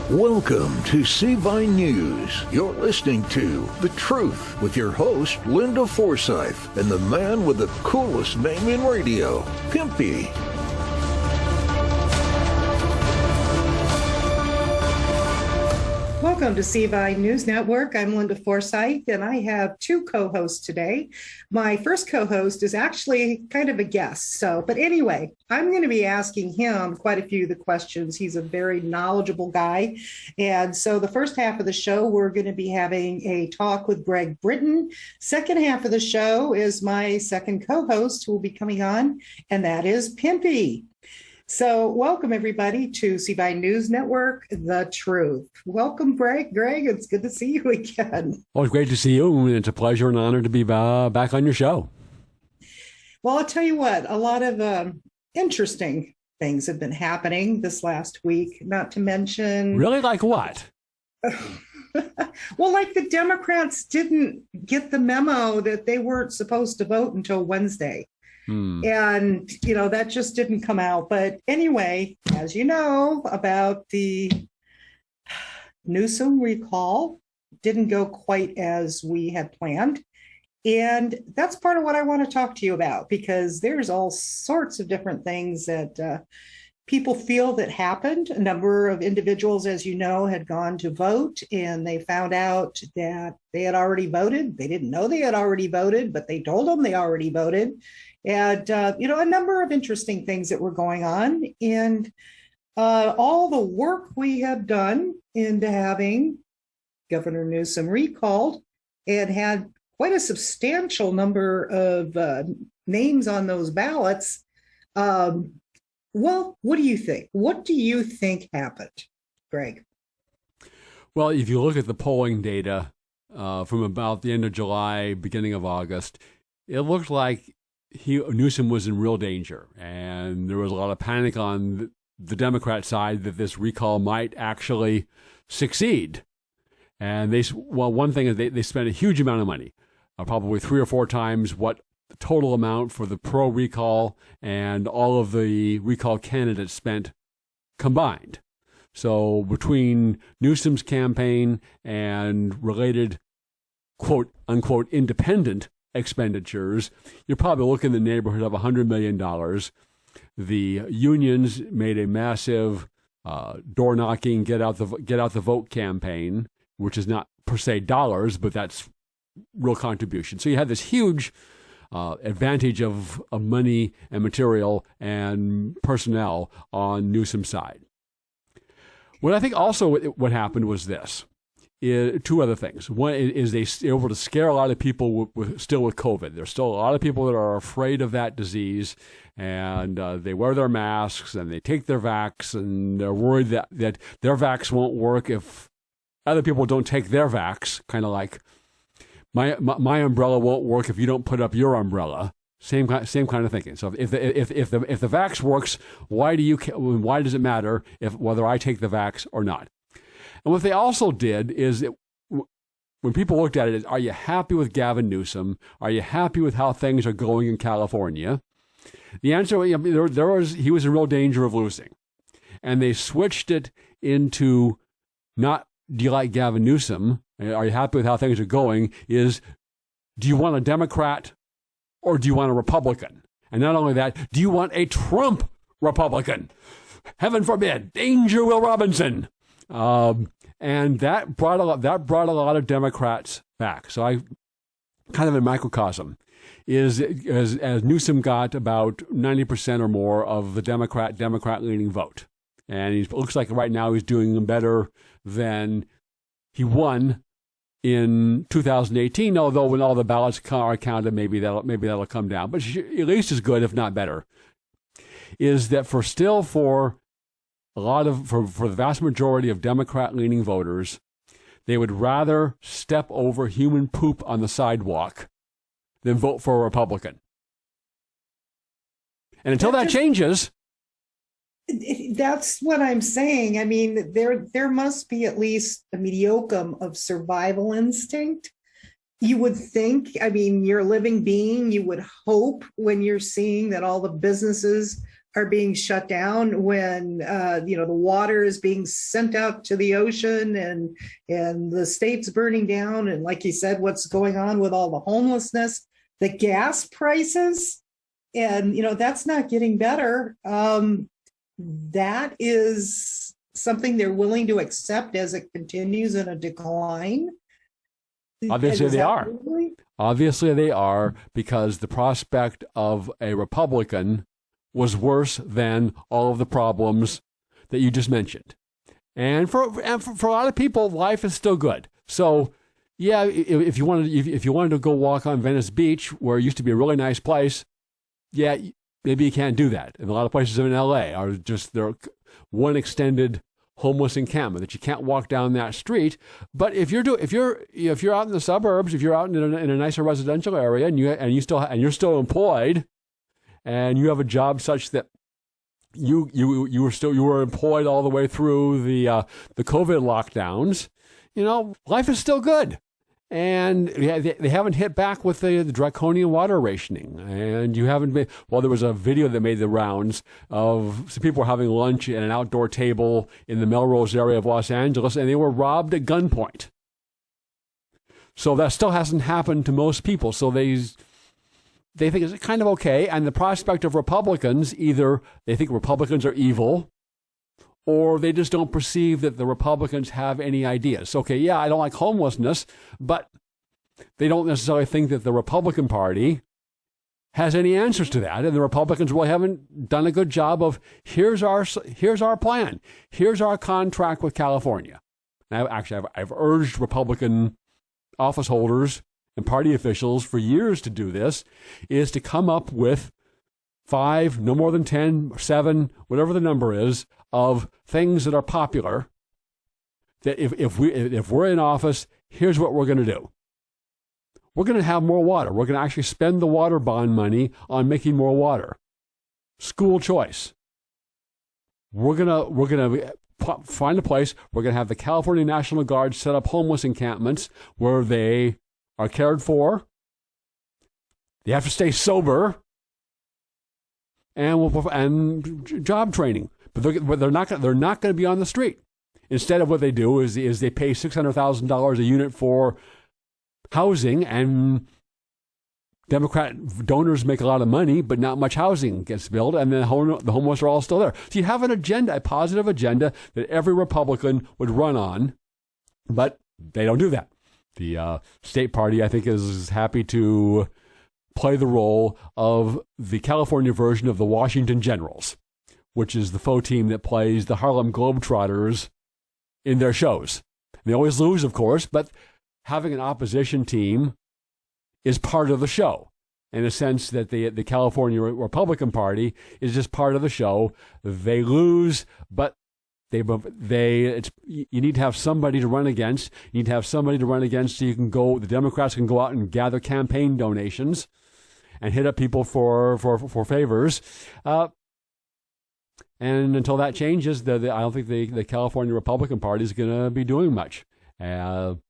Welcome to CVI News. You're listening to The Truth with your host, Linda Forsythe, and the man with the coolest name in radio, Pimpy. Welcome to CVI News Network. I'm Linda Forsythe, and I have two co-hosts today. My first co-host is actually kind of a guest. But anyway, I'm going to be asking him quite a few of the questions. He's a very knowledgeable guy. And so the first half of the show, we're going to be having a talk with Greg Britton. Second half of the show is my second co-host who will be coming on, and that is Pimpy. So welcome, everybody, to CVI News Network, The Truth. Welcome, Greg. Greg, it's good to see you again. Well, it's great to see you. It's a pleasure and honor to be back on your show. Well, I'll tell you what, a lot of interesting things have been happening this last week, not to mention... Really? Like what? Well, like the Democrats didn't get the memo that they weren't supposed to vote until Wednesday. And, that just didn't come out. But anyway, as you know, about the Newsom recall, didn't go quite as we had planned. And that's part of what I want to talk to you about, because there's all sorts of different things that people feel that happened. A number of individuals, as you know, had gone to vote, and they found out that they had already voted. They didn't know they had already voted, but they told them they already voted. And, a number of interesting things that were going on, and all the work we have done into having Governor Newsom recalled and had quite a substantial number of names on those ballots. Well, what do you think? What do you think happened, Greg? Well, if you look at the polling data from about the end of July, beginning of August, it looked like Newsom was in real danger, and there was a lot of panic on the Democrat side that this recall might actually succeed. And one thing is they spent a huge amount of money, probably 3 or 4 times what the total amount for the pro recall and all of the recall candidates spent combined. So between Newsom's campaign and related quote unquote independent expenditures, you're probably looking in the neighborhood of $100 million. The unions made a massive door knocking, get out the vote campaign, which is not per se dollars, but that's real contribution. So you had this huge advantage of money and material and personnel on Newsom's side. What I think also what happened was this. Two other things. One is they were able to scare a lot of people still with COVID. There's still a lot of people that are afraid of that disease, and they wear their masks and they take their vax, and they're worried that their vax won't work if other people don't take their vax. Kind of like my umbrella won't work if you don't put up your umbrella. Same kind of thinking. So if the vax works, why does it matter whether I take the vax or not? And what they also did is, when people looked at it, are you happy with Gavin Newsom? Are you happy with how things are going in California? The answer, he was in real danger of losing. And they switched it into not, do you like Gavin Newsom? Are you happy with how things are going? Is, do you want a Democrat or do you want a Republican? And not only that, do you want a Trump Republican? Heaven forbid, danger Will Robinson. And that brought a lot of Democrats back. So I kind of a microcosm is as Newsom got about 90% or more of the Democrat leaning vote. And it looks like right now he's doing better than he won in 2018, although when all the ballots are counted, maybe that'll come down. But at least as good, if not better, is that for the vast majority of Democrat-leaning voters, they would rather step over human poop on the sidewalk than vote for a Republican. And until that changes... That's what I'm saying. I mean, there must be at least a modicum of survival instinct. You would think, I mean, you're a living being. You would hope when you're seeing that all the businesses are being shut down, when the water is being sent out to the ocean, and the state's burning down, and like you said, what's going on with all the homelessness, the gas prices, and that's not getting better. That is something they're willing to accept as it continues in a decline. Obviously they are. Obviously they are, because the prospect of a Republican was worse than all of the problems that you just mentioned. And for a lot of people, life is still good. So, yeah, if you wanted to go walk on Venice Beach, where it used to be a really nice place, yeah, maybe you can't do that. And a lot of places in LA are just, they're one extended homeless encampment that you can't walk down that street. But if you're out in the suburbs, if you're out in a nicer residential area, and you're still employed, and you have a job such that you were employed all the way through the COVID lockdowns, life is still good. And they haven't hit back with the draconian water rationing. And you haven't been, well, there was a video that made the rounds of some people were having lunch at an outdoor table in the Melrose area of Los Angeles, and they were robbed at gunpoint. So that still hasn't happened to most people. So they think it's kind of okay. And the prospect of Republicans, either they think Republicans are evil, or they just don't perceive that the Republicans have any ideas. Okay, yeah, I don't like homelessness, but they don't necessarily think that the Republican Party has any answers to that. And the Republicans really haven't done a good job of, here's our plan. Here's our contract with California. And I've urged Republican office holders and party officials for years to do this, is to come up with 5, no more than 10, 7, whatever the number is, of things that are popular, that if we're in office, here's what we're going to do. We're going to have more water. We're going to actually spend the water bond money on making more water. School choice. We're going to find a place. We're going to have the California National Guard set up homeless encampments where they are cared for. They have to stay sober, and job training. But they're not going to be on the street. Instead of what they do is they pay $600,000 a unit for housing, and Democrat donors make a lot of money, but not much housing gets built, and then the homeless are all still there. So you have an agenda, a positive agenda that every Republican would run on, but they don't do that. The state party, I think, is happy to play the role of the California version of the Washington Generals, which is the faux team that plays the Harlem Globetrotters in their shows. They always lose, of course, but having an opposition team is part of the show, in a sense that the California Republican Party is just part of the show. They lose, but you need to have somebody to run against. You need to have somebody to run against so the Democrats can go out and gather campaign donations and hit up people for favors. And until that changes, I don't think the California Republican Party is going to be doing much. Feel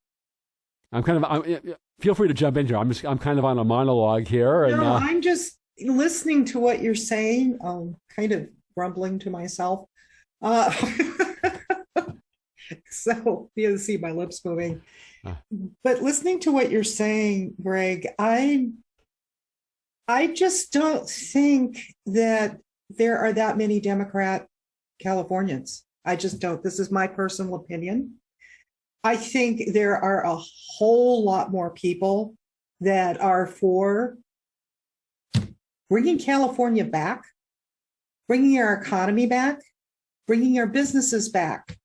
free to jump in here. I'm kind of on a monologue here. And, no, I'm just listening to what you're saying. Kind of grumbling to myself. So you can see my lips moving. But listening to what you're saying, Greg, I just don't think that there are that many Democrat Californians. I just don't. This is my personal opinion. I think there are a whole lot more people that are for bringing California back, bringing our economy back, bringing our businesses back,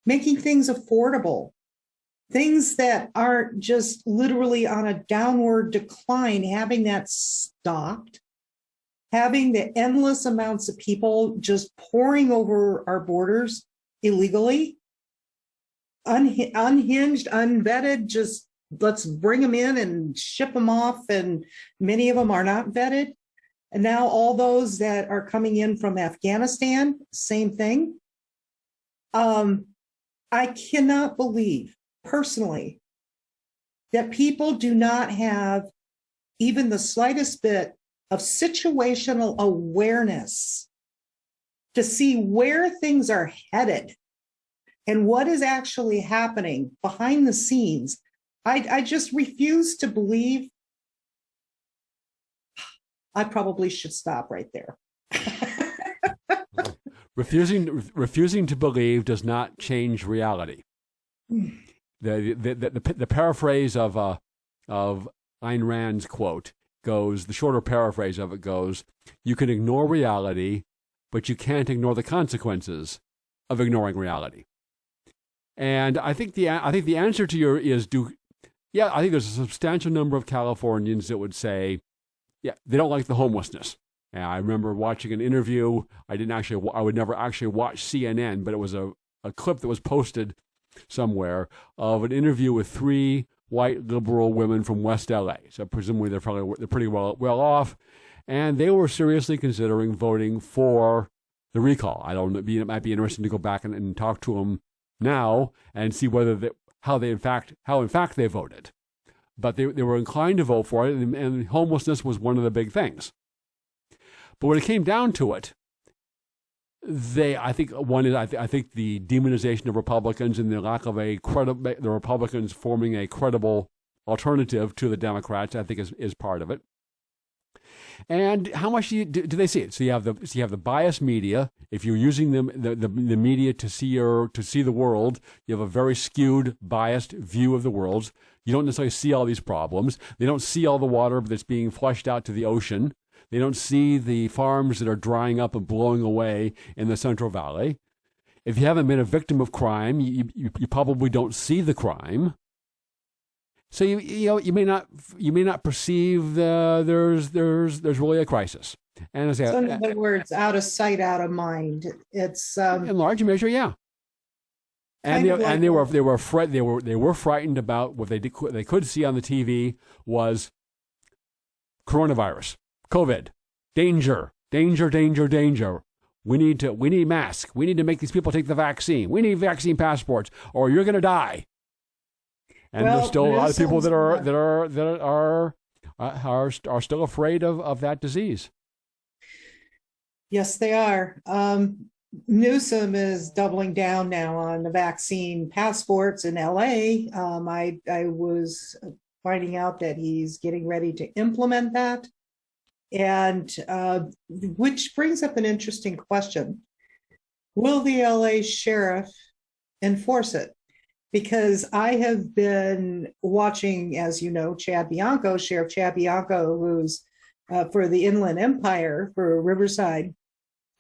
making things affordable, things that aren't just literally on a downward decline, having that stopped, having the endless amounts of people just pouring over our borders illegally, unhinged, unvetted, just let's bring them in and ship them off, and many of them are not vetted. And now all those that are coming in from Afghanistan, same thing. I cannot believe personally that people do not have even the slightest bit of situational awareness to see where things are headed and what is actually happening behind the scenes. I just refuse to believe. I probably should stop right there. Refusing to believe does not change reality. The paraphrase of Ayn Rand's quote goes, the shorter paraphrase of it goes, you can ignore reality, but you can't ignore the consequences of ignoring reality. And I think the answer to your is I think there's a substantial number of Californians that would say, yeah, they don't like the homelessness. And I remember watching an interview. I would never actually watch CNN, but it was a clip that was posted somewhere of an interview with 3 white liberal women from West LA. So presumably they're pretty well off, and they were seriously considering voting for the recall. I don't know. It might be interesting to go back and talk to them now and see how in fact they voted. But they were inclined to vote for it, and homelessness was one of the big things. But when it came down to it, I think the demonization of Republicans and the lack of the Republicans forming a credible alternative to the Democrats, I think is part of it. And how much do they see it? So you have the biased media. If you're using the media to see the world, you have a very skewed, biased view of the world. You don't necessarily see all these problems. They don't see all the water that's being flushed out to the ocean. They don't see the farms that are drying up and blowing away in the Central Valley. If you haven't been a victim of crime, you probably don't see the crime. So you may not perceive there's really a crisis. And as in other words, out of sight, out of mind. It's in large measure, yeah. And they were frightened about what they could see on the TV was coronavirus, COVID, danger. We need masks. We need to make these people take the vaccine. We need vaccine passports, or you're going to die. And there's still a lot of people that are still afraid of that disease. Yes, they are. Newsom is doubling down now on the vaccine passports in LA. I was finding out that he's getting ready to implement that. And which brings up an interesting question. Will the LA sheriff enforce it? Because I have been watching, as you know, Sheriff Chad Bianco, who's for the Inland Empire for Riverside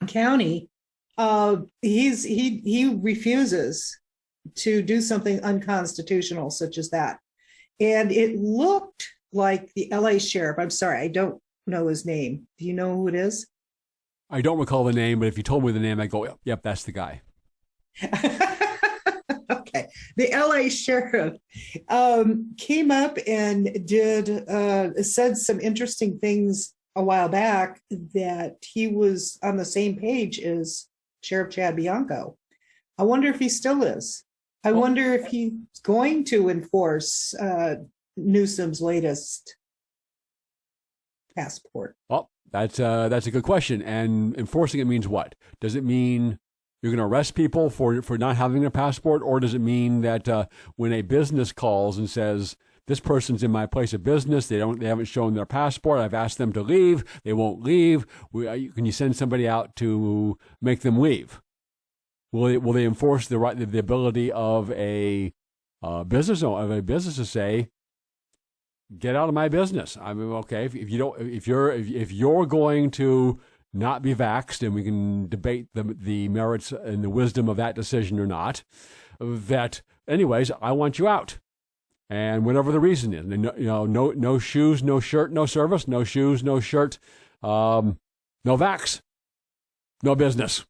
County. He refuses to do something unconstitutional such as that. And it looked like the LA sheriff, I'm sorry, I don't know his name. Do you know who it is? I don't recall the name, but if you told me the name, I'd go, yep, that's the guy. Okay. The LA sheriff came up and said some interesting things a while back that he was on the same page as Sheriff Chad Bianco. I wonder if he still is. I wonder if he's going to enforce Newsom's latest passport. Well, that's a good question. And enforcing it means what? Does it mean you're going to arrest people for not having a passport, or does it mean that when a business calls and says, this person's in my place of business, they haven't shown their passport, I've asked them to leave, they won't leave, can you send somebody out to make them leave? Will they enforce the ability of a business to say, get out of my business? I mean, okay, if you're going to not be vaxxed, and we can debate the merits and the wisdom of that decision or not, that anyways, I want you out. And whatever the reason is, no shoes, no shirt, no service, no shoes, no shirt, no vax, no business.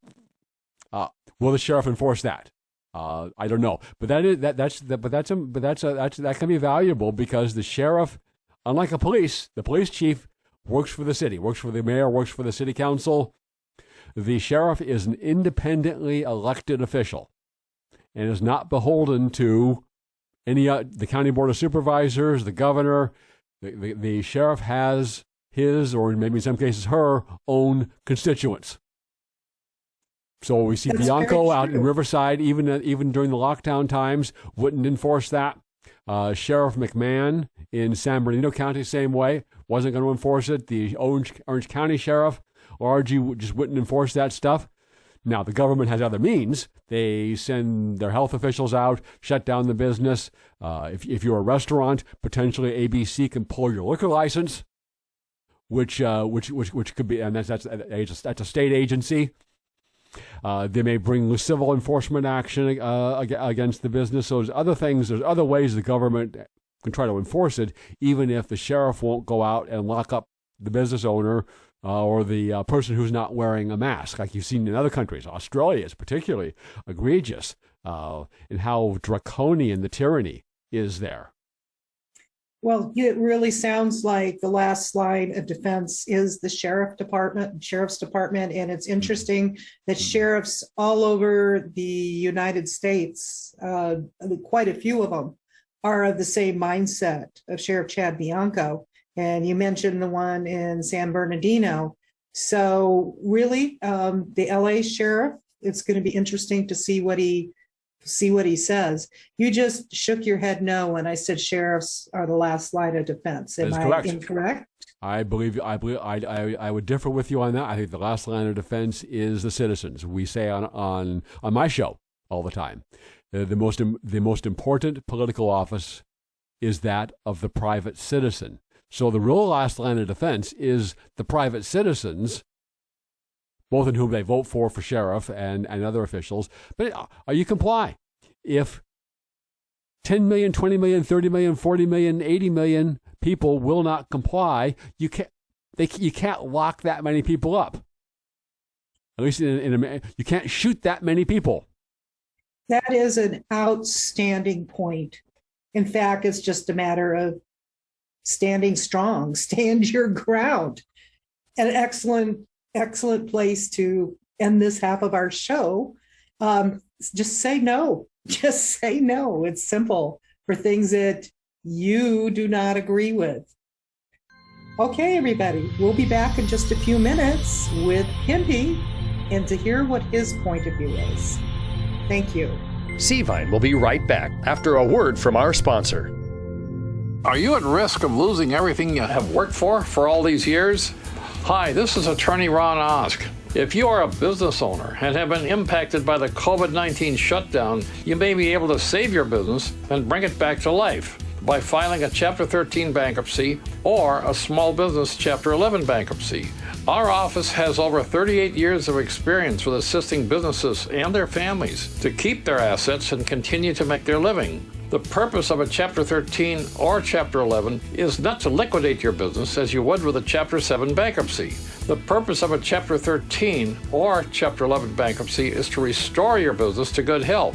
Will the sheriff enforce that? I don't know, but that can be valuable, because the sheriff, unlike the police chief works for the city, works for the mayor, works for the city council. The sheriff is an independently elected official and is not beholden to the county board of supervisors, the governor. The sheriff has his, or maybe in some cases her, own constituents. So we see Bianco out in Riverside, even during the lockdown times, wouldn't enforce that. Sheriff McMahon in San Bernardino County, same way, wasn't going to enforce it. The Orange County Sheriff, RG, just wouldn't enforce that stuff. Now, the government has other means. They send their health officials out, shut down the business. If you're a restaurant, potentially ABC can pull your liquor license, which could be, and that's a state agency. They may bring civil enforcement action against the business. So there's other things, there's other ways the government can try to enforce it, even if the sheriff won't go out and lock up the business owner or the person who's not wearing a mask, like you've seen in other countries. Australia is particularly egregious in how draconian the tyranny is there. Well, it really sounds like the last line of defense is the sheriff's department. And it's interesting that sheriffs all over the United States, quite a few of them, are of the same mindset of Sheriff Chad Bianco. And you mentioned the one in San Bernardino. So really, the LA sheriff, it's going to be interesting to see what he says. You just shook your head no when I said sheriffs are the last line of defense. Am I incorrect? I would differ with you on that. I think the last line of defense is the citizens. We say on my show all the time, the most important political office is that of the private citizen. So the real last line of defense is the private citizens, both in whom they vote for sheriff and other officials. But you comply. If 10 million, 20 million, 30 million, 40 million, 80 million people will not comply, you can't lock that many people up. At least you can't shoot that many people. That is an outstanding point. In fact, it's just a matter of standing strong, stand your ground. An excellent place to end this half of our show. Just say no. Just say no. It's simple for things that you do not agree with. Okay, everybody, we'll be back in just a few minutes with Pimpy and to hear what his point of view is. Thank you. C-Vine will be right back after a word from our sponsor. Are you at risk of losing everything you have worked for all these years? Hi, this is Attorney Ron Osk. If you are a business owner and have been impacted by the COVID-19 shutdown, you may be able to save your business and bring it back to life by filing a Chapter 13 bankruptcy or a small business Chapter 11 bankruptcy. Our office has over 38 years of experience with assisting businesses and their families to keep their assets and continue to make their living. The purpose of a Chapter 13 or Chapter 11 is not to liquidate your business as you would with a Chapter 7 bankruptcy. The purpose of a Chapter 13 or Chapter 11 bankruptcy is to restore your business to good health.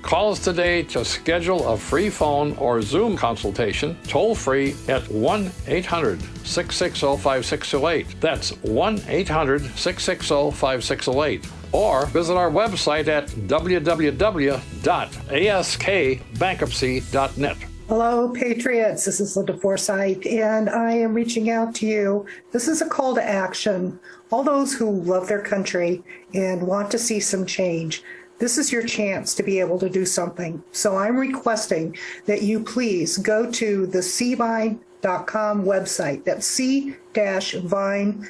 Call us today to schedule a free phone or Zoom consultation, toll-free at 1-800-660-5608. That's 1-800-660-5608. Or visit our website at www.askbankruptcy.net. Hello, Patriots. This is Linda Forsythe, and I am reaching out to you. This is a call to action. All those who love their country and want to see some change, this is your chance to be able to do something. So I'm requesting that you please go to the cvine.com website. That's c-vine.com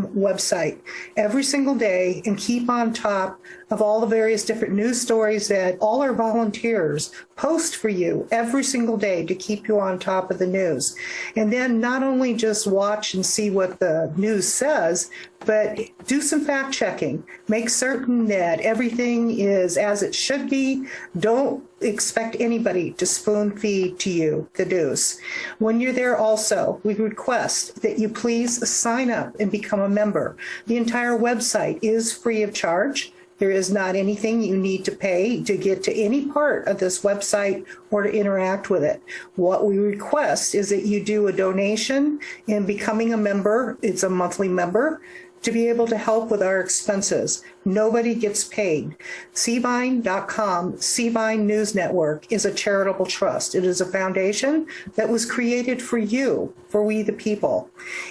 website every single day and keep on top of all the various different news stories that all our volunteers post for you every single day to keep you on top of the news. And then not only just watch and see what the news says, but do some fact checking. Make certain that everything is as it should be. Don't expect anybody to spoon feed to you the news. When you're there also, we request that you please sign up and become a member. The entire website is free of charge. There is not anything you need to pay to get to any part of this website or to interact with it. What we request is that you do a donation in becoming a member. It's a monthly member. to be able to help with our expenses. Nobody gets paid. Cvine.com, Cvine News Network, is a charitable trust. It is a foundation that was created for you, for we the people.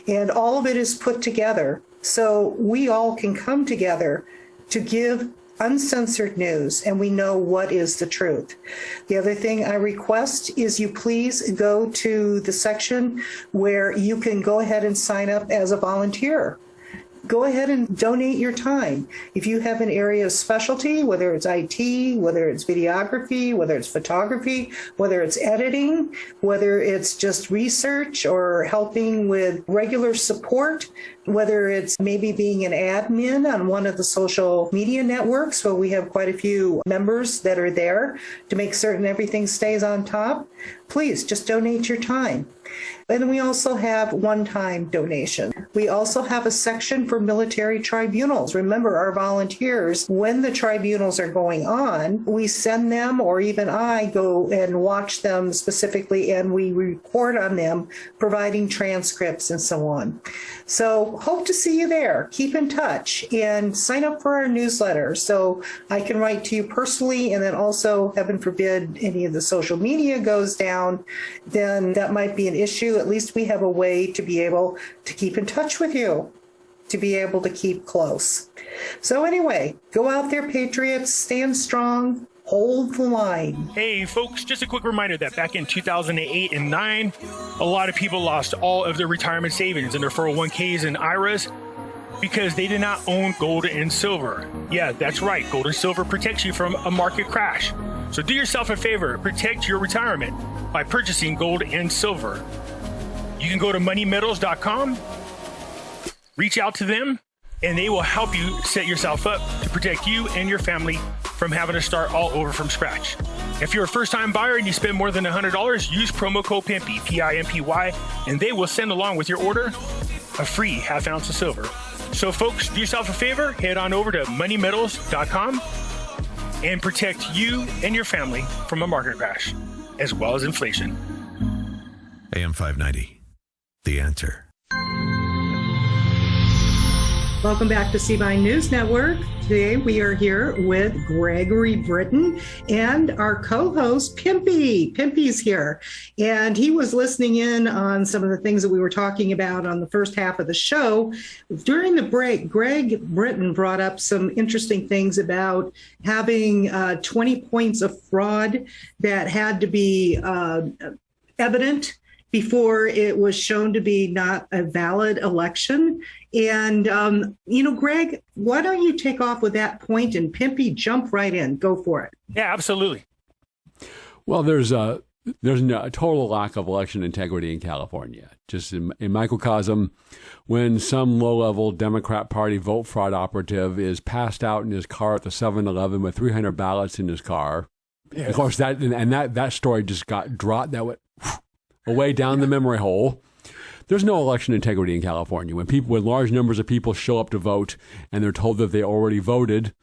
And all of it is put together so we all can come together to give uncensored news, and we know what is the truth. The other thing I request is you please go to the section where you can go ahead and sign up as a volunteer. Go ahead and donate your time. If you have an area of specialty, whether it's IT, whether it's videography, whether it's photography, whether it's editing, whether it's just research or helping with regular support, whether it's maybe being an admin on one of the social media networks, where we have quite a few members that are there to make certain everything stays on top, please just donate your time. And we also have one-time donation. We also have a section for military tribunals. Remember, our volunteers, when the tribunals are going on, we send them, or even I go and watch them specifically, and we report on them, providing transcripts and so on. So hope to see you there. Keep in touch and sign up for our newsletter so I can write to you personally. And then also, heaven forbid, any of the social media goes down, then that might be an issue. At least we have a way to be able to keep in touch with you, to be able to keep close. So anyway, go out there, patriots, stand strong, hold the line. Hey folks, just a quick reminder that back in 2008 and 9, a lot of people lost all of their retirement savings and their 401ks and IRAs because they did not own gold and silver. Yeah, that's right. Gold and silver protects you from a market crash. So do yourself a favor, protect your retirement by purchasing gold and silver. You can go to moneymetals.com, reach out to them, and they will help you set yourself up to protect you and your family from having to start all over from scratch. If you're a first-time buyer and you spend more than $100, use promo code Pimpy, P-I-M-P-Y, and they will send along with your order a free half ounce of silver. So folks, do yourself a favor, head on over to moneymetals.com and protect you and your family from a market crash, as well as inflation. AM590, The Answer. Welcome back to Cvine News Network. Today we are here with Gregory Britton and our co-host Pimpy. Pimpy's here, and he was listening in on some of the things that we were talking about on the first half of the show. During the break, Greg Britton brought up some interesting things about having 20 points of fraud that had to be evident before it was shown to be not a valid election. And, Greg, why don't you take off with that point, and Pimpy, jump right in. Go for it. Yeah, absolutely. Well, there's a total lack of election integrity in California. Just in microcosm, when some low-level Democrat Party vote fraud operative is passed out in his car at the 7-Eleven with 300 ballots in his car. Yeah. Of course, that story just got dropped. That went away down the memory hole. There's no election integrity in California. When large numbers of people show up to vote and they're told that they already voted,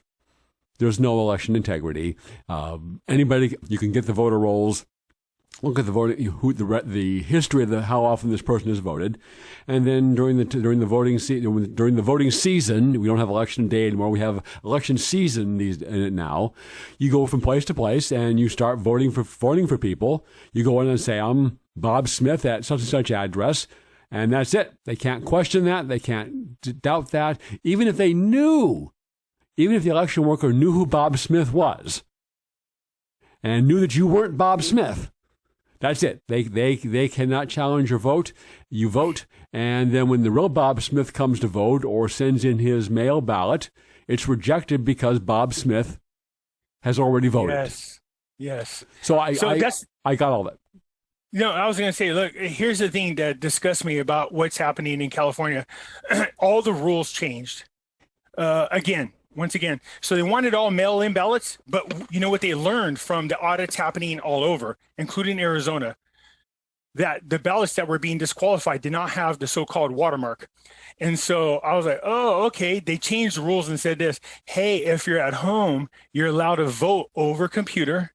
there's no election integrity. Anybody, you can get the voter rolls, look at the history of how often this person has voted, and then during the voting season, we don't have election day anymore. We have election season now. You go from place to place and you start voting for people. You go in and say, I'm Bob Smith at such and such address. And that's it. They can't question that. They can't doubt that. Even if the election worker knew who Bob Smith was and knew that you weren't Bob Smith, that's it. They cannot challenge your vote. You vote. And then when the real Bob Smith comes to vote or sends in his mail ballot, it's rejected because Bob Smith has already voted. Yes. So I got all that. No, I was going to say, look, here's the thing that disgusts me about what's happening in California. All the rules changed. Once again. So they wanted all mail-in ballots, but you know what they learned from the audits happening all over, including Arizona, that the ballots that were being disqualified did not have the so-called watermark. And so I was like, oh, okay. They changed the rules and said this, hey, if you're at home, you're allowed to vote over computer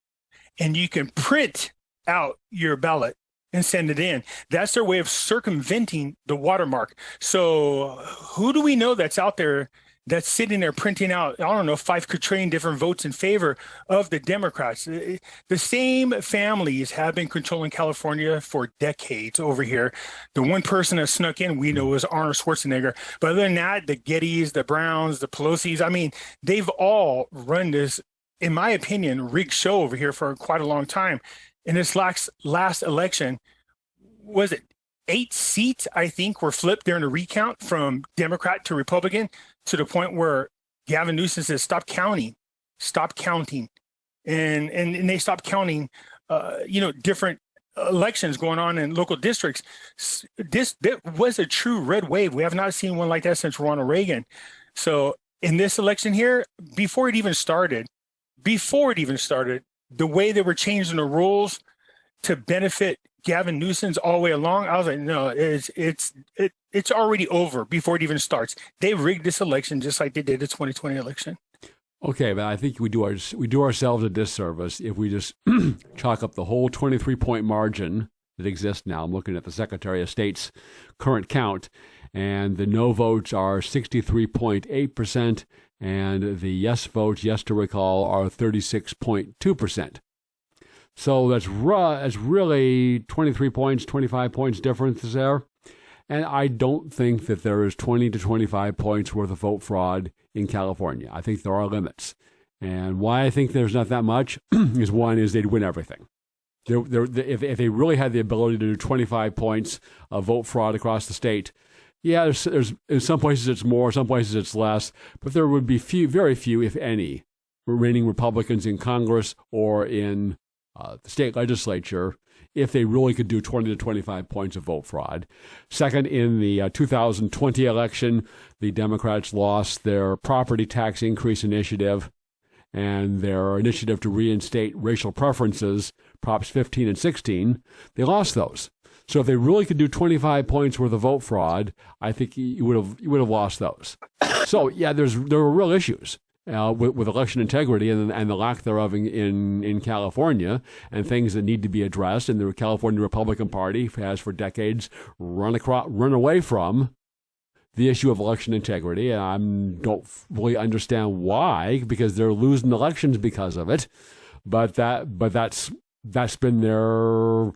and you can print out your ballot and send it in. That's their way of circumventing the watermark. So who do we know that's out there that's sitting there printing out, I don't know, 5 quatrain different votes in favor of the Democrats? The same families have been controlling California for decades over here. The one person that snuck in, we know, was Arnold Schwarzenegger. But other than that, the Gettys, the Browns, the Pelosi's, I mean, they've all run this, in my opinion, rigged show over here for quite a long time. In this last election, was it 8 seats, I think, were flipped during the recount from Democrat to Republican, to the point where Gavin Newsom says, stop counting. And they stopped counting, different elections going on in local districts. This was a true red wave. We have not seen one like that since Ronald Reagan. So in this election here, before it even started, the way they were changing the rules to benefit Gavin Newsom's all the way along, I was like, no, it's already over before it even starts. They rigged this election just like they did the 2020 election. Okay, but I think we do ourselves a disservice if we just chalk up the whole 23-point margin that exists now. I'm looking at the Secretary of State's current count, and the no votes are 63.8%, and the yes votes, yes to recall, are 36.2%. So that's really 23 points, 25 points difference there. And I don't think that there is 20 to 25 points worth of vote fraud in California. I think there are limits. And why I think there's not that much is, one, is they'd win everything. If they really had the ability to do 25 points of vote fraud across the state, yeah, there's in some places it's more, some places it's less, but there would be very few, if any, reigning Republicans in Congress or in the state legislature if they really could do 20 to 25 points of vote fraud. Second, in the 2020 election, the Democrats lost their property tax increase initiative and their initiative to reinstate racial preferences, Props 15 and 16. They lost those. So if they really could do 25 points worth of vote fraud, I think you would have lost those. So yeah, there were real issues with election integrity and the lack thereof in California, and things that need to be addressed. And the California Republican Party has for decades run away from the issue of election integrity, and I don't really understand why, because they're losing elections because of it. But that's been their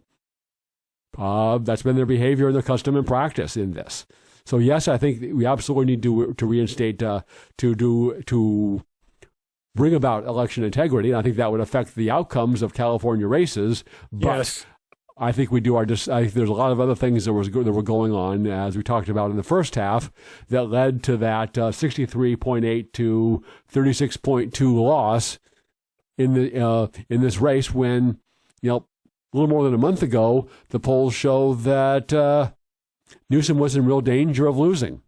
behavior and their custom and practice in this. So yes, I think we absolutely need to reinstate to bring about election integrity, and I think that would affect the outcomes of California races. But yes, I think we do there's a lot of other things that were going on, as we talked about in the first half, that led to that 63.8 to 36.2 loss in this race. When a little more than a month ago, the polls show that Newsom was in real danger of losing.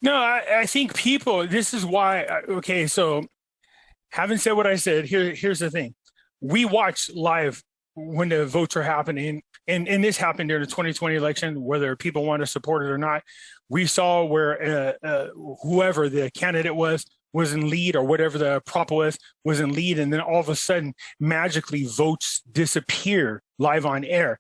No, I think people, this is why, okay, so having said what I said, here's the thing. We watched live when the votes are happening, and this happened during the 2020 election, whether people want to support it or not. We saw where whoever the candidate was in lead, or whatever the prop was in lead, and then all of a sudden, magically, votes disappear live on air.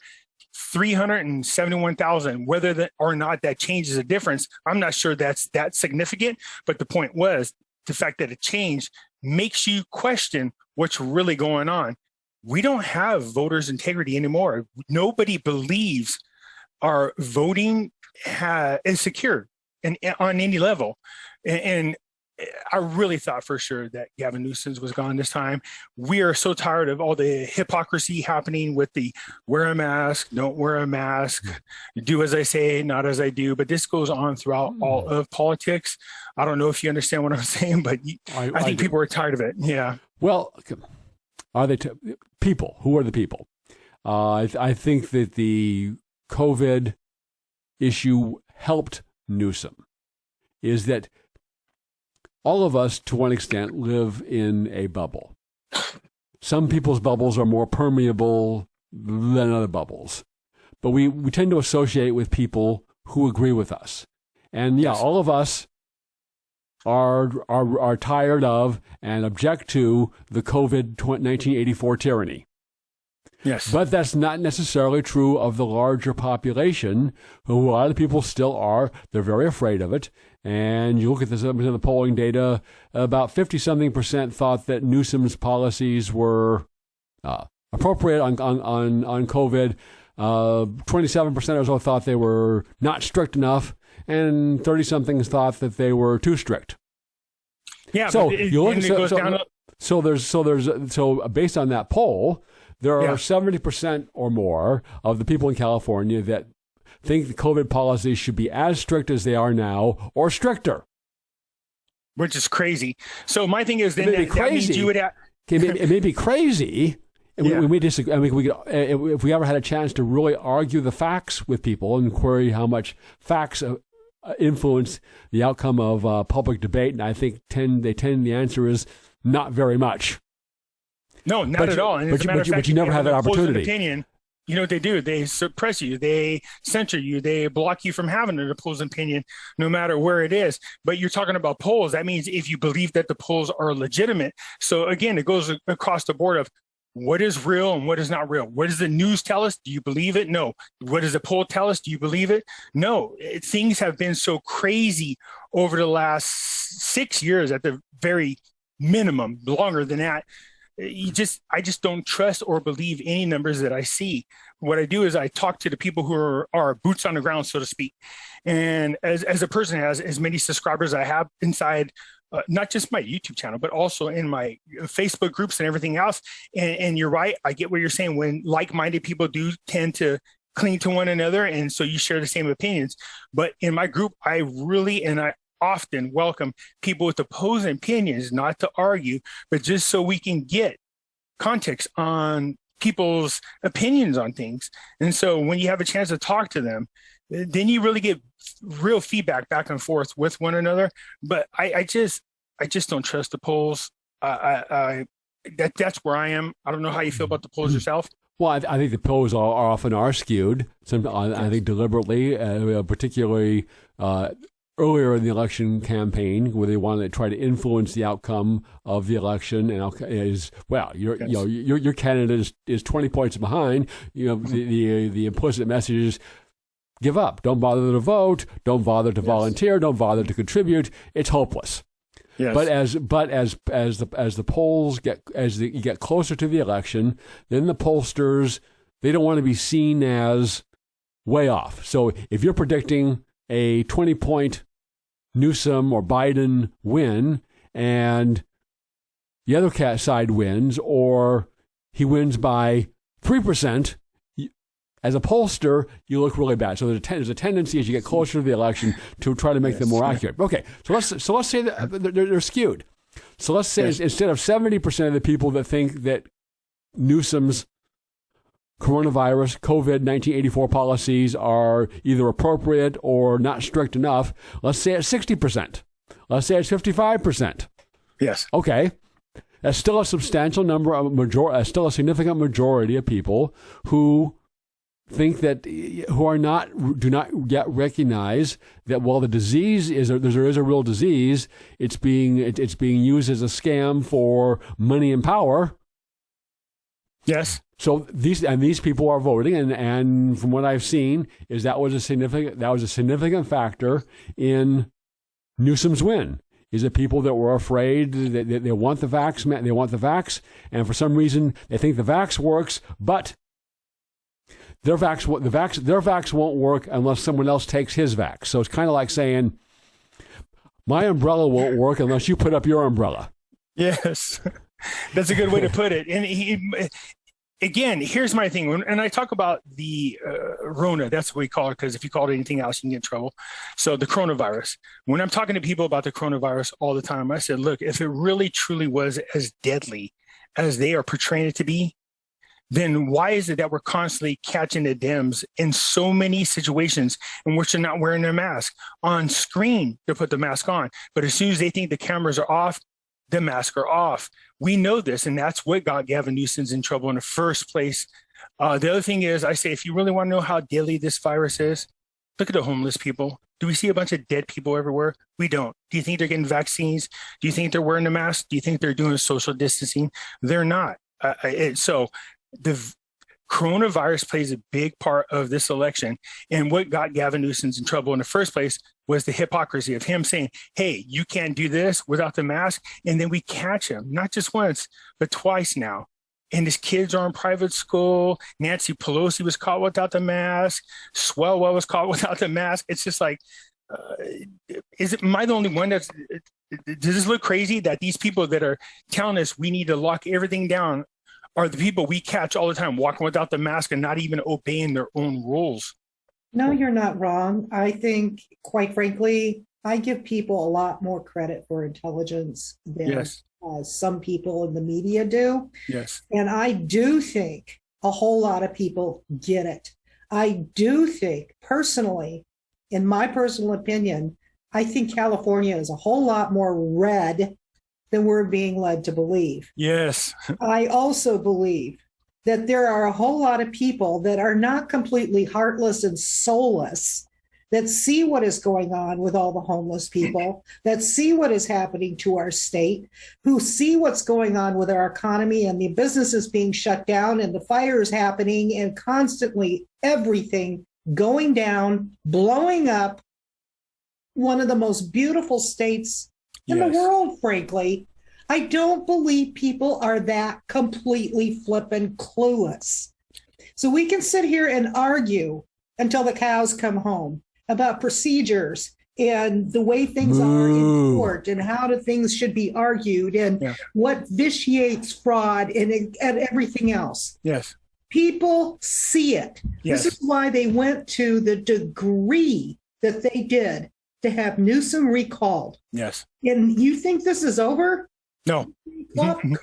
371,000, whether or not that changes a difference, I'm not sure that's that significant. But the point was, the fact that it changed makes you question what's really going on. We don't have voters' integrity anymore. Nobody believes our voting is secure on any level. And I really thought for sure that Gavin Newsom was gone this time. We are so tired of all the hypocrisy happening with the wear a mask, don't wear a mask, do as I say, not as I do. But this goes on throughout all of politics. I don't know if you understand what I'm saying, but I think people are tired of it. Yeah. Well, are they people? Who are the people? I think that the COVID issue helped Newsom. Is that all of us, to one extent, live in a bubble. Some people's bubbles are more permeable than other bubbles. But we tend to associate with people who agree with us. And yeah, all of us are tired of and object to the COVID 1984 tyranny. Yes. But that's not necessarily true of the larger population, who a lot of people still are. They're very afraid of it. And you look at the polling data, about 50-something% thought that Newsom's policies were appropriate on COVID. 27% or so thought they were not strict enough, and 30-somethings thought that they were too strict. Yeah. So but you look it so based on that poll, there are 70% or more of the people in California that think the COVID policies should be as strict as they are now or stricter. Which is crazy. So my thing is, then that means you would have. It may be crazy. And we may disagree. I mean, if we ever had a chance to really argue the facts with people and query how much facts influence the outcome of public debate, and I think the answer is not very much. No, not at all. And but you never have that opportunity. Opinion, you know what they do? They suppress you. They censor you. They block you from having an opposing opinion, no matter where it is. But you're talking about polls. That means if you believe that the polls are legitimate. So again, it goes across the board of what is real and what is not real. What does the news tell us? Do you believe it? No. What does the poll tell us? Do you believe it? No. Things have been so crazy over the last 6 years at the very minimum, longer than that. I just don't trust or believe any numbers that I see. What I do is I talk to the people who are boots on the ground, so to speak. And as a person who has as many subscribers as I have inside, not just my YouTube channel, but also in my Facebook groups and everything else. And you're right. I get what you're saying. When like-minded people do tend to cling to one another, and so you share the same opinions. But in my group, I often welcome people with opposing opinions, not to argue, but just so we can get context on people's opinions on things. And so when you have a chance to talk to them, then you really get real feedback back and forth with one another. But I just don't trust the polls. That's where I am. I don't know how you feel about the polls yourself. Well, I think the polls are often skewed. I think deliberately, particularly earlier in the election campaign, where they want to try to influence the outcome of the election, and your candidate is 20 points behind. The implicit message is, give up, don't bother to vote, don't bother to volunteer, don't bother to contribute. It's hopeless. Yes. But as the polls you get closer to the election, then the pollsters, they don't want to be seen as way off. So if you're predicting a 20-point Newsom or Biden win, and the other side wins, or he wins by 3%, as a pollster, you look really bad. So there's a tendency as you get closer to the election to try to make them more accurate. Okay, so let's say that they're skewed. So let's say instead of 70% of the people that think that Newsom's coronavirus, COVID-1984 policies are either appropriate or not strict enough, let's say it's 60%. Let's say it's 55%. Yes. Okay. That's still a substantial number of still a significant majority of people who think that do not yet recognize that while the disease there is a real disease, it's being used as a scam for money and power. Yes. So these people are voting, and from what I've seen, is that was a significant factor in Newsom's win. Is that people that were afraid that they want the vax, and for some reason they think the vax works, but their vax won't work unless someone else takes his vax. So it's kind of like saying, my umbrella won't work unless you put up your umbrella. Yes, that's a good way to put it. And again, here's my thing. And I talk about the Rona, that's what we call it, because if you call it anything else, you can get in trouble. So the coronavirus. When I'm talking to people about the coronavirus all the time, I said, look, if it really truly was as deadly as they are portraying it to be, then why is it that we're constantly catching the Dems in so many situations in which they're not wearing their mask? On screen, they put the mask on. But as soon as they think the cameras are off, the masks are off. We know this, and that's what got Gavin Newsom in trouble in the first place. The other thing is, I say, if you really want to know how deadly this virus is, look at the homeless people. Do we see a bunch of dead people everywhere? We don't. Do you think they're getting vaccines? Do you think they're wearing the mask? Do you think they're doing social distancing? They're not. So coronavirus plays a big part of this election. And what got Gavin Newsom in trouble in the first place was the hypocrisy of him saying, hey, you can't do this without the mask. And then we catch him, not just once, but twice now. And his kids are in private school. Nancy Pelosi was caught without the mask. Swalwell was caught without the mask. It's just like, am I the only one does this look crazy that these people that are telling us we need to lock everything down are the people we catch all the time walking without the mask and not even obeying their own rules? No, you're not wrong. I think, quite frankly, I give people a lot more credit for intelligence than some people in the media do. Yes. And I do think a whole lot of people get it. I do think, personally, in my personal opinion, I think California is a whole lot more red than we're being led to believe. Yes. I also believe that there are a whole lot of people that are not completely heartless and soulless, that see what is going on with all the homeless people, that see what is happening to our state, who see what's going on with our economy and the businesses being shut down and the fires happening and constantly everything going down, blowing up. One of the most beautiful states in the world, frankly. I don't believe people are that completely flippin' clueless. So we can sit here and argue until the cows come home about procedures and the way things are in court and how things should be argued and what vitiates fraud and everything else. Yes. People see it. Yes. This is why they went to the degree that they did to have Newsom recalled. Yes. And you think this is over? No.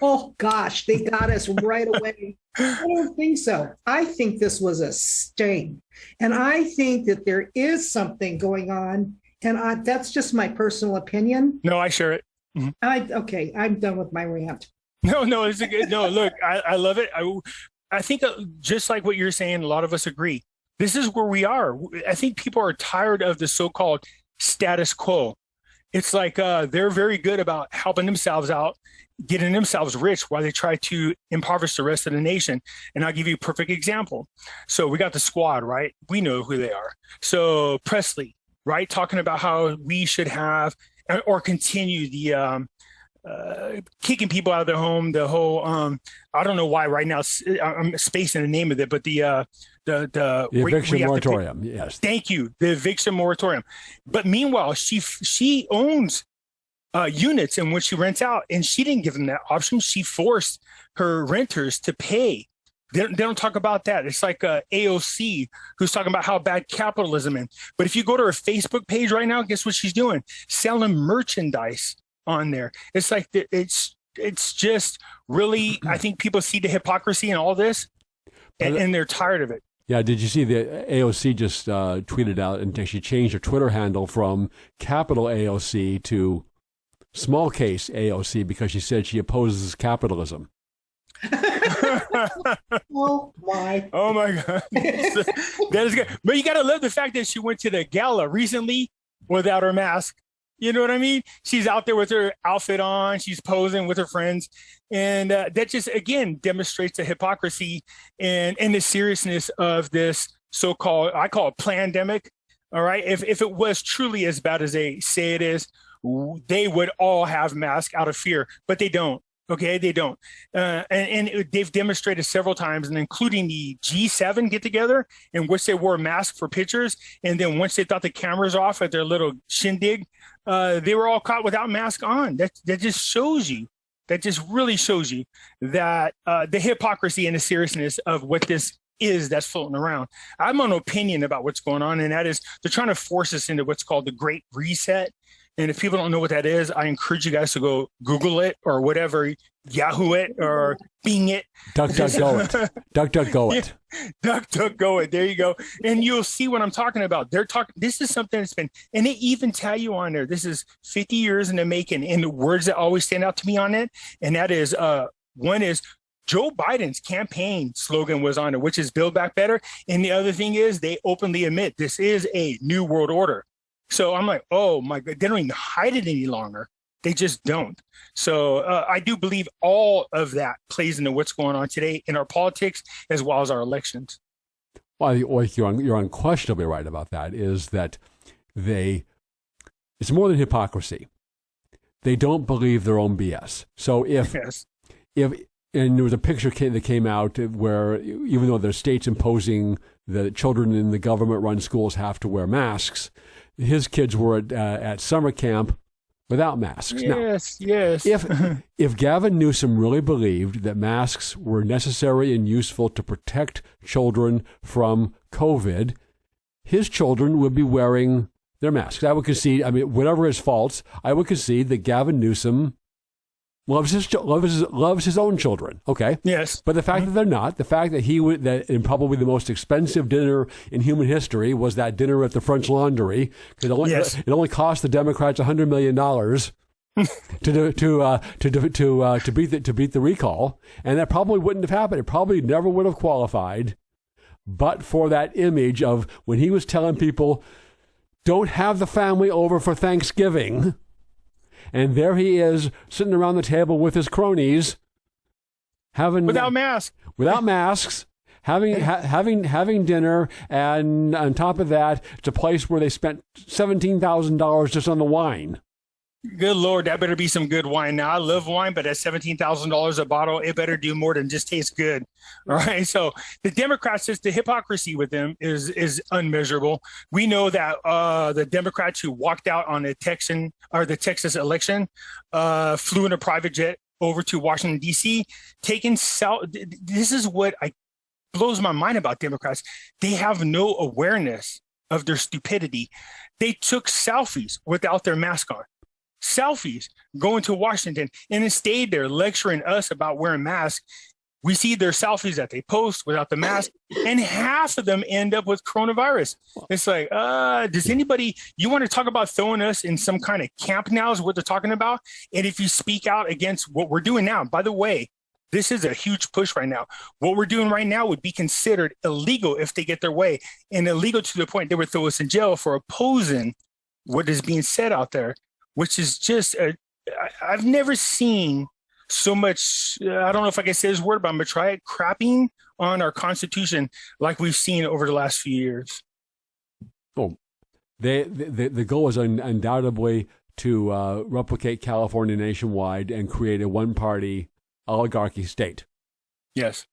Oh, gosh, they got us right away. I don't think so. I think this was a sting. And I think that there is something going on. And that's just my personal opinion. No, I share it. Okay, I'm done with my rant. No, it's a good, no, look, I love it. I think just like what you're saying, a lot of us agree. This is where we are. I think people are tired of the so-called status quo. It's like they're very good about helping themselves out, getting themselves rich while they try to impoverish the rest of the nation. And I'll give you a perfect example. So we got the squad, right? We know who they are. So Presley, right? Talking about how we should have or continue the kicking people out of their home, the whole, I don't know why right now I'm spacing the name of it, but the eviction moratorium. Yes. Thank you. The eviction moratorium. But meanwhile, she owns units in which she rents out, and she didn't give them that option. She forced her renters to pay. They don't talk about that. It's like AOC, who's talking about how bad capitalism is. But if you go to her Facebook page right now, guess what she's doing? Selling merchandise on there. It's like it's just really, I think people see the hypocrisy in all this, and they're tired of it. Yeah, did you see the AOC just tweeted out and she changed her Twitter handle from capital AOC to small case AOC because she said she opposes capitalism. Oh my God. That is good. But you got to love the fact that she went to the gala recently without her mask. You know what I mean? She's out there with her outfit on. She's posing with her friends. And that just, again, demonstrates the hypocrisy and the seriousness of this so-called, I call it pandemic. All right. If it was truly as bad as they say it is, they would all have masks out of fear, but they don't. Okay, they don't. And they've demonstrated several times, and including the G7 get-together, in which they wore masks for pictures. And then once they thought the cameras off at their little shindig, they were all caught without mask on. That just shows you, that just really shows you that the hypocrisy and the seriousness of what this is that's floating around. I'm on an opinion about what's going on, and that is they're trying to force us into what's called the Great Reset. And if people don't know what that is, I encourage you guys to go Google it or whatever, Yahoo it or Bing it. DuckDuckGo it. DuckDuckGo it. DuckDuckGo it. There you go. And you'll see what I'm talking about. They're talking. This is something that's been, and they even tell you on there, this is 50 years in the making. And the words that always stand out to me on it, and that is, one is Joe Biden's campaign slogan was on it, which is Build Back Better. And the other thing is they openly admit this is a new world order. So I'm like, oh my God, they don't even hide it any longer. They just don't. So I do believe all of that plays into what's going on today in our politics as well as our elections. Well, you're unquestionably right about that, is that it's more than hypocrisy. They don't believe their own BS. So if and there was a picture that came out where even though there's states imposing that children in the government-run schools have to wear masks, his kids were at summer camp without masks. Yes. If Gavin Newsom really believed that masks were necessary and useful to protect children from COVID, his children would be wearing their masks. I would concede, whatever his faults, I would concede that Gavin Newsom loves his own children. Okay. Yes. But the fact that they're not, the fact that in probably the most expensive dinner in human history was that dinner at the French Laundry, because it only cost the Democrats $100 million to beat the recall, and that probably wouldn't have happened. It probably never would have qualified, but for that image of when he was telling people, "Don't have the family over for Thanksgiving." And there he is sitting around the table with his cronies, without masks, having dinner, and on top of that, it's a place where they spent $17,000 just on the wine. Good Lord, that better be some good wine. Now, I love wine, but at $17,000 a bottle, it better do more than just taste good. All right. So the Democrats, the hypocrisy with them is unmeasurable. We know that the Democrats who walked out on the Texas election flew in a private jet over to Washington, D.C., this is what blows my mind about Democrats. They have no awareness of their stupidity. They took selfies without their mask on. Selfies going to Washington and then stayed there lecturing us about wearing masks. We see their selfies that they post without the mask, and half of them end up with coronavirus. It's like, does anybody, you want to talk about throwing us in some kind of camp now is what they're talking about? And if you speak out against what we're doing now, by the way, this is a huge push right now. What we're doing right now would be considered illegal if they get their way, and illegal to the point they would throw us in jail for opposing what is being said out there, which is just, I've never seen so much, I don't know if I can say this word, but I'm going to try it, crapping on our Constitution like we've seen over the last few years. Oh, the goal is undoubtedly to replicate California nationwide and create a one-party oligarchy state. Yes.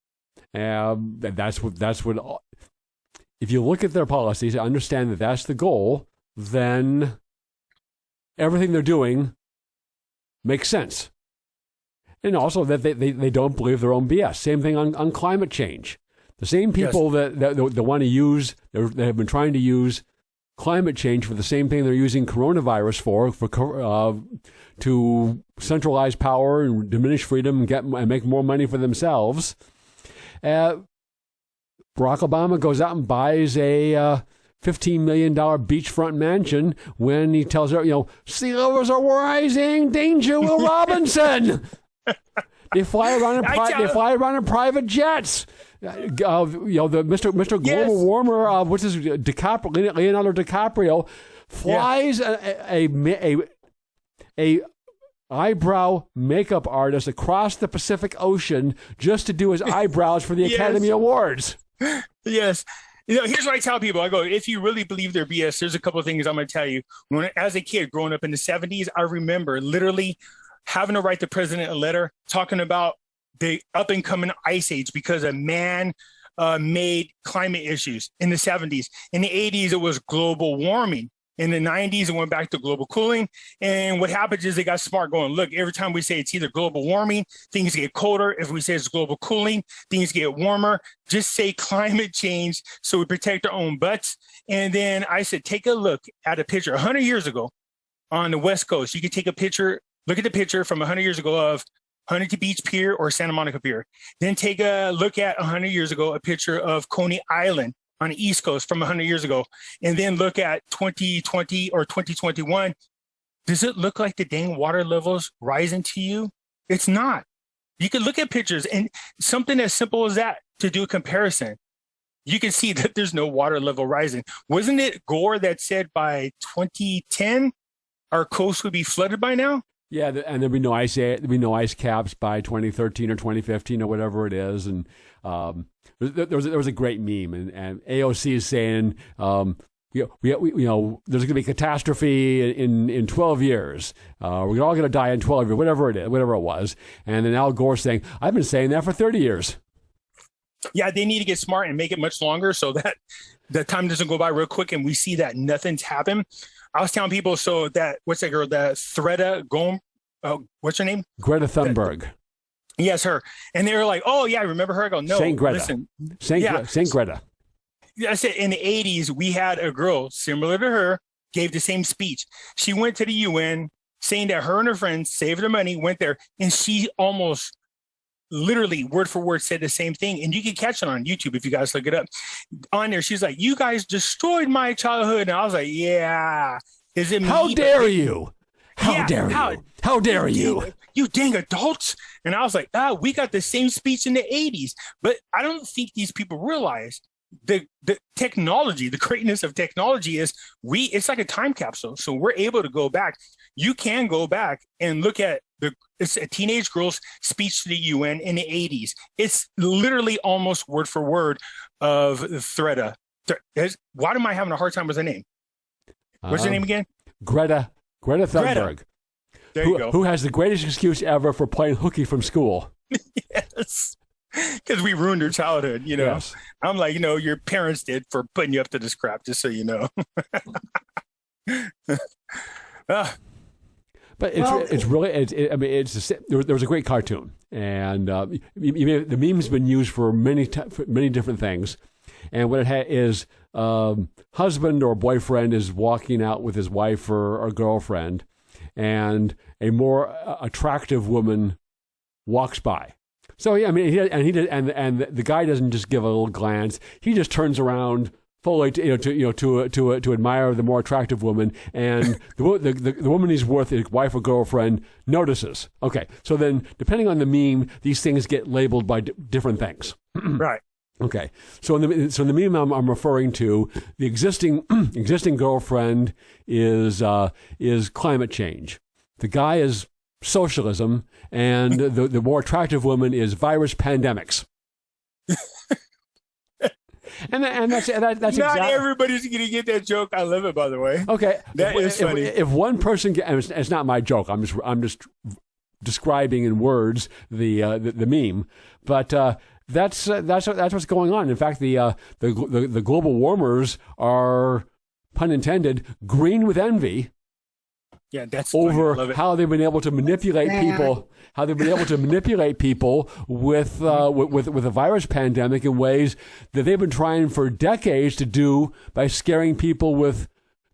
That's what, if you look at their policies, understand that that's the goal, then everything they're doing makes sense. And also that they don't believe their own BS. Same thing on climate change. The same people that want to use, they have been trying to use climate change for the same thing they're using coronavirus for to centralize power and diminish freedom and make more money for themselves. Barack Obama goes out and buys a $15 million beachfront mansion when he tells her, sea levels are rising, danger, Will Robinson. They fly around in private jets. The Mr. Global Warmer, which is Leonardo DiCaprio, flies a eyebrow makeup artist across the Pacific Ocean just to do his eyebrows for the Academy Awards. Yes. Here's what I tell people. I go, if you really believe their BS, there's a couple of things I'm going to tell you. As a kid growing up in the 70s, I remember literally having to write the president a letter talking about the up and coming ice age because of man-made climate issues in the 70s. In the 80s, it was global warming. In the 90s, it went back to global cooling. And what happens is they got smart going, look, every time we say it's either global warming, things get colder. If we say it's global cooling, things get warmer. Just say climate change so we protect our own butts. And then I said, take a look at a picture 100 years ago on the West Coast. You could take a picture, look at the picture from 100 years ago of Huntington Beach Pier or Santa Monica Pier. Then take a look at 100 years ago, a picture of Coney Island on the East Coast from 100 years ago, and then look at 2020 or 2021. Does it look like the dang water levels rising to you? It's not. You can look at pictures and something as simple as that to do a comparison. You can see that there's no water level rising. Wasn't it Gore that said by 2010, our coast would be flooded by now? Yeah, and there'll be no ice caps by 2013 or 2015 or whatever it is. And there was a great meme, and AOC is saying, there's going to be a catastrophe in 12 years. We're all going to die in 12 years, whatever it was. And then Al Gore saying, I've been saying that for 30 years. Yeah, they need to get smart and make it much longer so that the time doesn't go by real quick and we see that nothing's happened. I was telling people, so that, what's that girl, that what's her name? Greta Thunberg. Yes, her. And they were like, oh, yeah, I remember her. I go, no, Saint Greta. Listen. Saint Greta. I said in the 80s, we had a girl similar to her, gave the same speech. She went to the UN saying that her and her friends saved her money, went there, and she almost literally word for word said the same thing. And you can catch it on YouTube if you guys look it up. On there, she's like, you guys destroyed my childhood. And I was like, yeah. Is it me? How dare you? How dare you? You dang adults. And I was like, we got the same speech in the 80s. But I don't think these people realize the technology, the greatness of technology is it's like a time capsule. So we're able to go back. You can go back and look at it's a teenage girl's speech to the UN in the 80s. It's literally almost word for word of Greta. Why am I having a hard time with her name? What's her name again? Greta Thunberg. There you go. Who has the greatest excuse ever for playing hooky from school? Yes. Because we ruined her childhood, Yes. I'm like, your parents did for putting you up to this crap, just so you know. But it's really there was a great cartoon, and the meme's been used for many different things, and what it is husband or boyfriend is walking out with his wife or girlfriend, and a more attractive woman walks by. So the guy doesn't just give a little glance; he just turns around fully to admire the more attractive woman, and the woman he's with, his wife or girlfriend, notices. Okay, so then depending on the meme, these things get labeled by different things. Right. Okay, so in the meme I'm referring to, the existing girlfriend is climate change. The guy is socialism, and the more attractive woman is virus pandemics. And that's not exactly. Everybody's going to get that joke. I love it, by the way. Okay, that is funny. If one person, it's not my joke. I'm just describing in words the meme, but that's what's going on. In fact, the global warmers are, pun intended, green with envy. Yeah, that's over how they've been able to manipulate people. How they've been able to manipulate people with a virus pandemic in ways that they've been trying for decades to do by scaring people with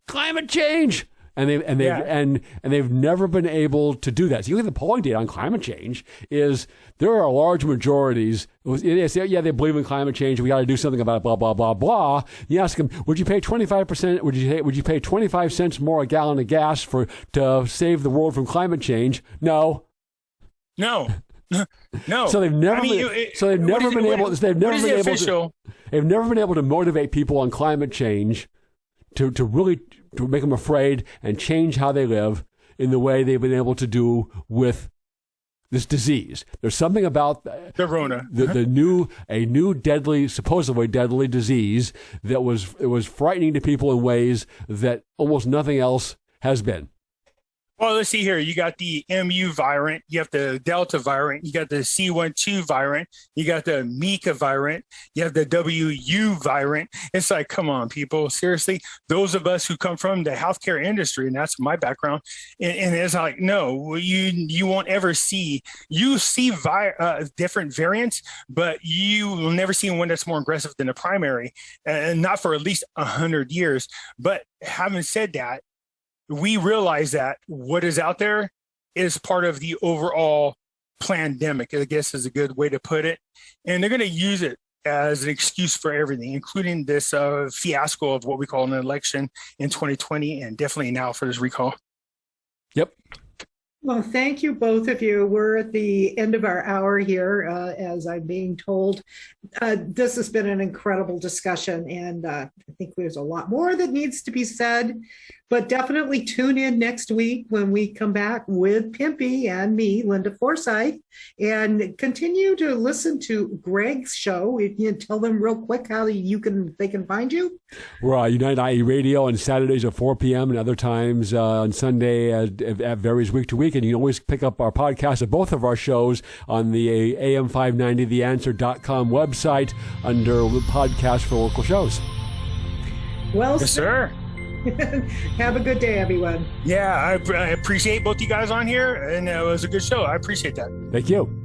climate change. And they've never been able to do that. So you look at the polling data on climate change, is there are large majorities. They say, yeah, they believe in climate change. We got to do something about it. Blah blah blah blah. You ask them, would you pay 25%? Would you pay 25 cents more a gallon of gas to save the world from climate change? No. No. So they've never been able to motivate people on climate change to really to make them afraid and change how they live in the way they've been able to do with this disease. There's something about the Rona, a new deadly, supposedly deadly disease that was frightening to people in ways that almost nothing else has been. Well, let's see here. You got the MU variant, you have the Delta variant, you got the C12 variant, you got the Mika variant, you have the WU variant. It's like, come on, people. Seriously, those of us who come from the healthcare industry, and that's my background, and it's like, no, you won't ever see. You see different variants, but you will never see one that's more aggressive than the primary, and not for at least 100 years. But having said that, we realize that what is out there is part of the overall pandemic, I guess is a good way to put it. And they're going to use it as an excuse for everything, including this fiasco of what we call an election in 2020, and definitely now for this recall. Yep. Well, thank you, both of you. We're at the end of our hour here, as I'm being told. This has been an incredible discussion, and I think there's a lot more that needs to be said. But definitely tune in next week when we come back with Pimpy and me, Linda Forsythe, and continue to listen to Greg's show. You can tell them real quick how they can find you. We're on United IE Radio on Saturdays at 4 p.m. and other times on Sunday at varies week to week. And you can always pick up our podcast of both of our shows on the AM590TheAnswer.com website under podcast for local shows. Well, yes, sir. Have a good day, everyone. Yeah, I appreciate both you guys on here, and it was a good show. I appreciate that. Thank you.